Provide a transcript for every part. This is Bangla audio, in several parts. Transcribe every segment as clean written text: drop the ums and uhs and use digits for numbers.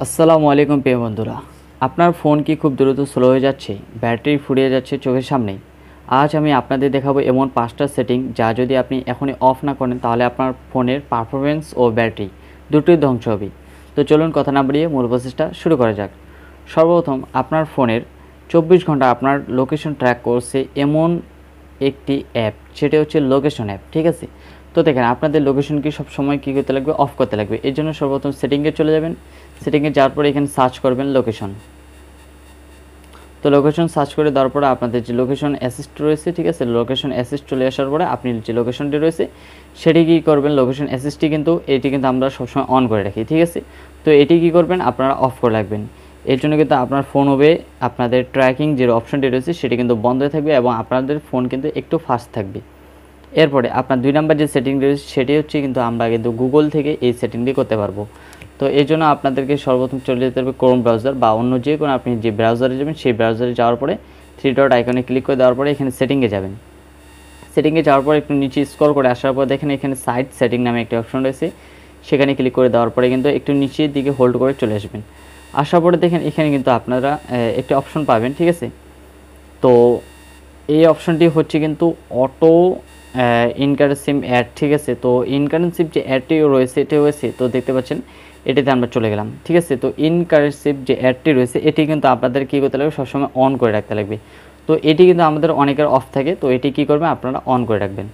আসসালামু আলাইকুম প্রিয় বন্ধুরা, আপনার ফোন কি খুব দ্রুত স্লো হয়ে যাচ্ছে, ব্যাটারি ফুরিয়ে যাচ্ছে চোখের সামনেই? আজ আমি আপনাদের দেখাবো এমন 5টা সেটিং যা যদি আপনি এখনই অফ না করেন তাহলে আপনার ফোনের পারফরমেন্স ও ব্যাটারি দুটোই ধ্বংস হবে। তো চলুন কথা না বাড়িয়ে মূল প্রসেসটা শুরু করা যাক। সর্বপ্রথম আপনার ফোনের 24 ঘন্টা আপনার লোকেশন ট্র্যাক করছে এমন একটি অ্যাপ, সেটা হচ্ছে লোকেশন অ্যাপ। ঠিক আছে, তো দেখেন আপনাদের লোকেশন কি সব সময় কী করতে লাগবে, অফ করতে লাগবে। এর জন্য সর্বপ্রথম সেটিংয়ে চলে যাবেন। সেটিংয়ে যাওয়ার পরে এখানে সার্চ করবেন লোকেশন। তো লোকেশন সার্চ করে দেওয়ার পরে আপনাদের যে লোকেশন অ্যাসিস্ট রয়েছে, ঠিক আছে, লোকেশন অ্যাসিস্ট চলে আসার পরে আপনি যে লোকেশনটি রয়েছে সেটি কী করবেন, লোকেশন অ্যাসিস্টটি কিন্তু এটি কিন্তু আমরা সবসময় অন করে রাখি। ঠিক আছে, তো এটি কী করবেন, আপনারা অফ করে রাখবেন। এর জন্য কিন্তু আপনার ফোন হবে আপনাদের ট্র্যাকিং যে অপশনটি রয়েছে সেটি কিন্তু বন্ধ হয়ে থাকবে এবং আপনাদের ফোন কিন্তু একটু ফাস্ট থাকবে। এরপরে আপনার 2 নাম্বার যে সেটিং রয়েছে সেটি হচ্ছে কিন্তু আমরা কিন্তু গুগল থেকে এই সেটিংটি করতে পারবো। তো এর জন্য আপনাদেরকে সর্বপ্রথম চলে যেতে হবে ক্রোম ব্রাউজার বা অন্য যে কোনো আপনি যে ব্রাউজারে যাবেন সেই ব্রাউজারে যাওয়ার পরে 3 ডট আইকনে ক্লিক করে দেওয়ার পরে এখানে সেটিংয়ে যাবেন। সেটিংয়ে যাওয়ার পরে একটু নিচে স্ক্রল করে আসার পর দেখেন এখানে সাইট সেটিং নামে একটি অপশন রয়েছে, সেখানে ক্লিক করে দেওয়ার পরে কিন্তু একটু নিচের দিকে হোল্ড করে চলে আসবেন। আসার পরে দেখেন এখানে কিন্তু আপনারা একটি অপশন পাবেন। ঠিক আছে, তো এই অপশনটি হচ্ছে কিন্তু অটো ইনকারেন্সিভ অ্যাড। ঠিক আছে, তো ইনকারেন্সিভ যে অ্যাডটি রয়েছে এটি রয়েছে, তো দেখতে পাচ্ছেন এটিতে আমরা চলে গেলাম। ঠিক আছে, তো ইনকারেন্সিভ যে অ্যাডটি রয়েছে এটি কিন্তু আপনাদের কী করতে লাগবে, সবসময় অন করে রাখতে লাগবে। তো এটি কিন্তু আমাদের অনেকের অফ থাকে, তো এটি কী করবেন, আপনারা অন করে রাখবেন।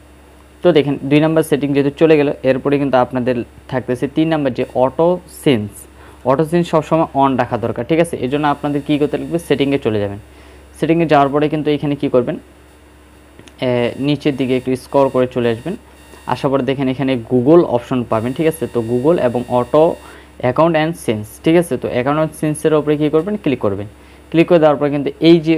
তো দেখেন 2 নাম্বার সেটিং যেহেতু চলে গেল, এরপরে কিন্তু আপনাদের থাকতেছে 3 নাম্বার যে অটো সেন্স। অটো সেন্স সবসময় অন রাখা দরকার। ঠিক আছে, এর জন্য আপনাদের কী করতে লাগবে, সেটিংয়ে চলে যাবেন। সেটিংয়ে যাওয়ার পরে কিন্তু এখানে কী করবেন, নিচের দিকে একটু স্ক্রল করে চলে আসবেন। আসার পরে দেখেন এখানে গুগল অপশন পাবেন। ঠিক আছে, তো গুগল এবং অটো অ্যাকাউন্ট অ্যান্ড সেন্স। ঠিক আছে, তো অ্যাকাউন্ট অ্যান্ড সেন্সের ওপরে কী করবেন, ক্লিক করবেন। ক্লিক করে দেওয়ার পরে কিন্তু এই যে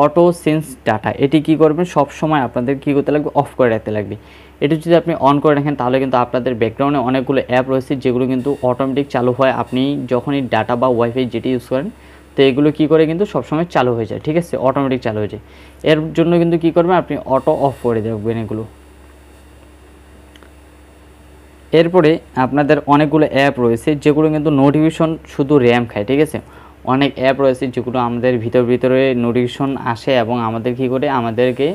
অটো সেন্স ডাটা এটি কী করবেন, সব সময় আপনাদের কী করতে লাগবে, অফ করে রাখতে লাগবে। এটি যদি আপনি অন করে রাখেন তাহলে কিন্তু আপনাদের ব্যাকগ্রাউন্ডে অনেকগুলো অ্যাপ রয়েছে যেগুলো কিন্তু অটোমেটিক চালু হয় আপনি যখনই ডাটা বা ওয়াইফাই যেটি ইউজ করেন। তো এগুলো কী করে কিন্তু সবসময় চালু হয়ে যায়। ঠিক আছে, অটোমেটিক চালু হয়ে যায়। এর জন্য কিন্তু কী করবেন, আপনি অটো অফ করে দেবেন এগুলো। এরপরে আপনাদের অনেকগুলো অ্যাপ রয়েছে যেগুলো কিন্তু নোটিফিকেশন শুধু র্যাম খায়। ঠিক আছে, অনেক অ্যাপ রয়েছে যেগুলো আমাদের ভিতরে নোটিফিকেশন আসে এবং আমাদের কী করে, আমাদেরকে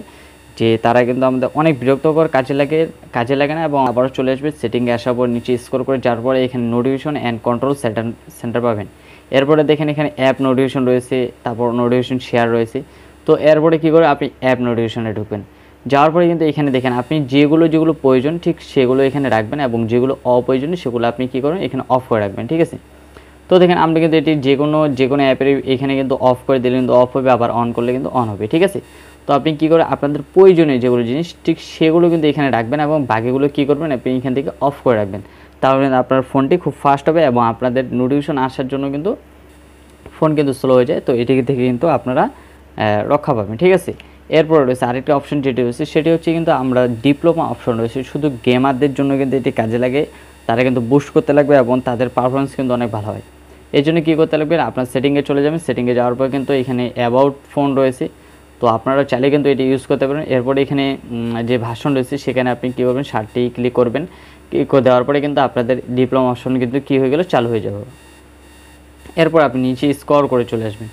যে তারা কিন্তু আমাদের অনেক বিরক্তকর কাজে লাগে না এবং আবারও চলে আসবে। সেটিংয়ে আসার পর নিচে স্ক্রল করে যাওয়ার পরে এখানে নোটিফিকেশন অ্যান্ড কন্ট্রোল সেন্টার পাবেন। এরপরে দেখেন এখানে অ্যাপ নোটিফিকেশন রয়েছে, তারপর নোটিফিকেশন শেয়ার রয়েছে। তো এরপরে কী করে, আপনি অ্যাপ নোটিফিকেশনে ঢুকবেন। যাওয়ার পরে কিন্তু এখানে দেখেন আপনি যেগুলো প্রয়োজন ঠিক সেগুলো এখানে রাখবেন এবং যেগুলো অপ্রয়োজনীয় সেগুলো আপনি কী করেন, এখানে অফ করে রাখবেন। ঠিক আছে, তো দেখেন আমরা কিন্তু এটি যে কোনো অ্যাপের এখানে কিন্তু অফ করে দিলে কিন্তু অফ হবে, আবার অন করলে কিন্তু অন হবে। ঠিক আছে, তো আপনি কী করে আপনাদের প্রয়োজনীয় যেগুলো জিনিস ঠিক সেগুলো কিন্তু এখানে রাখবেন এবং বাকিগুলো কী করবেন, আপনি এখান থেকে অফ করে রাখবেন। তাহলে কিন্তু আপনার ফোনটি খুব ফাস্ট হবে এবং আপনাদের নোটিফিকেশন আসার জন্য কিন্তু ফোন কিন্তু স্লো হয়ে যায়। তো এটি থেকে কিন্তু আপনারা রক্ষা পাবেন। ঠিক আছে, এরপর রয়েছে আরেকটি অপশন যেটি রয়েছে সেটি হচ্ছে কিন্তু আমরা ডিপ্লোমা অপশন রয়েছে, শুধু গেমারদের জন্য কিন্তু এটি কাজে লাগে। তারা কিন্তু বুস্ট করতে লাগবে এবং তাদের পারফরমেন্স কিন্তু অনেক ভালো হয়। এই জন্য কী করতে লাগবে, আপনার সেটিংয়ে চলে যাবেন। সেটিংয়ে যাওয়ার পর কিন্তু এখানে অ্যাবাউট ফোন রয়েছে, তো আপনারা চাইলে কিন্তু এটি ইউজ করতে পারেন। এরপরে এখানে যে ভাষণ রয়েছে সেখানে আপনি কী করবেন, শার্টটি ক্লিক করবেন। ক্লিক করে দেওয়ার পরে কিন্তু আপনাদের ডিপ্লোমা অপশন কিন্তু কী হয়ে গেল, চালু হয়ে যাবে। এরপর আপনি নিচে স্ক্রল করে চলে আসবেন।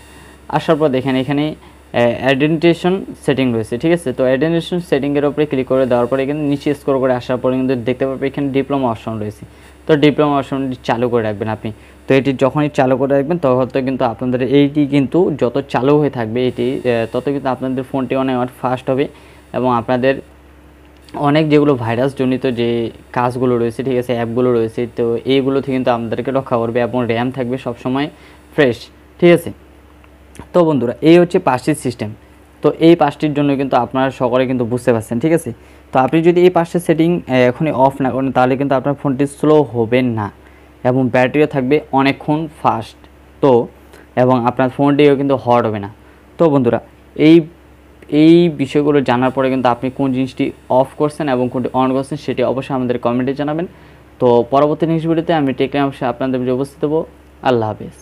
আসার পর দেখেন এখানে আইডেন্টিফিকেশন সেটিং রয়েছে। ঠিক আছে, তো আইডেন্টিফিকেশন সেটিংয়ের উপরে ক্লিক করে দেওয়ার পরে কিন্তু নিচে স্ক্রল করে আসার পরে কিন্তু দেখতে পাবেন এখানে ডিপ্লোমা অপশন রয়েছে। তো ডিপ্লোমা অপশনটি চালু করে রাখবেন আপনি। তো এটি যখনই চালু করে রাখবেন তখন তো কিন্তু আপনাদের এইটি কিন্তু যত চালু হয়ে থাকবে এটি তত কিন্তু আপনাদের ফোনটি অনেক ফাস্ট হবে এবং আপনাদের অনেক যেগুলো ভাইরাসজনিত যে কাজগুলো রয়েছে, ঠিক আছে, অ্যাপগুলো রয়েছে, তো এইগুলো থেকে কিন্তু আমাদেরকে রক্ষা করবে এবং র্যাম থাকবে সবসময় ফ্রেশ। ঠিক আছে, তো বন্ধুরা এই হচ্ছে 5টি সিস্টেম। তো এই 5টির জন্য কিন্তু আপনারা সকলে কিন্তু বুঝতে পারছেন। ঠিক আছে, তো আপনি যদি এই 5টি সেটিং এখনই অফ না করেন তাহলে কিন্তু আপনার ফোনটি স্লো হবে না এবং ব্যাটারিও থাকবে অনেকক্ষণ ফাস্ট। তো এবং আপনার ফোনটিও কিন্তু হট হবে না। তো বন্ধুরা এই এই বিষয়গুলো জানার পরে কিন্তু আপনি কোন জিনিসটি অফ করছেন এবং কোনটি অন করছেন সেটি অবশ্যই আমাদের কমেন্টে জানাবেন। তো পরবর্তী নেক্সট ভিডিওতে আমি টেকনিক অবশ্যই আপনাদের উপস্থিত হবো। আল্লাহ হাফেজ।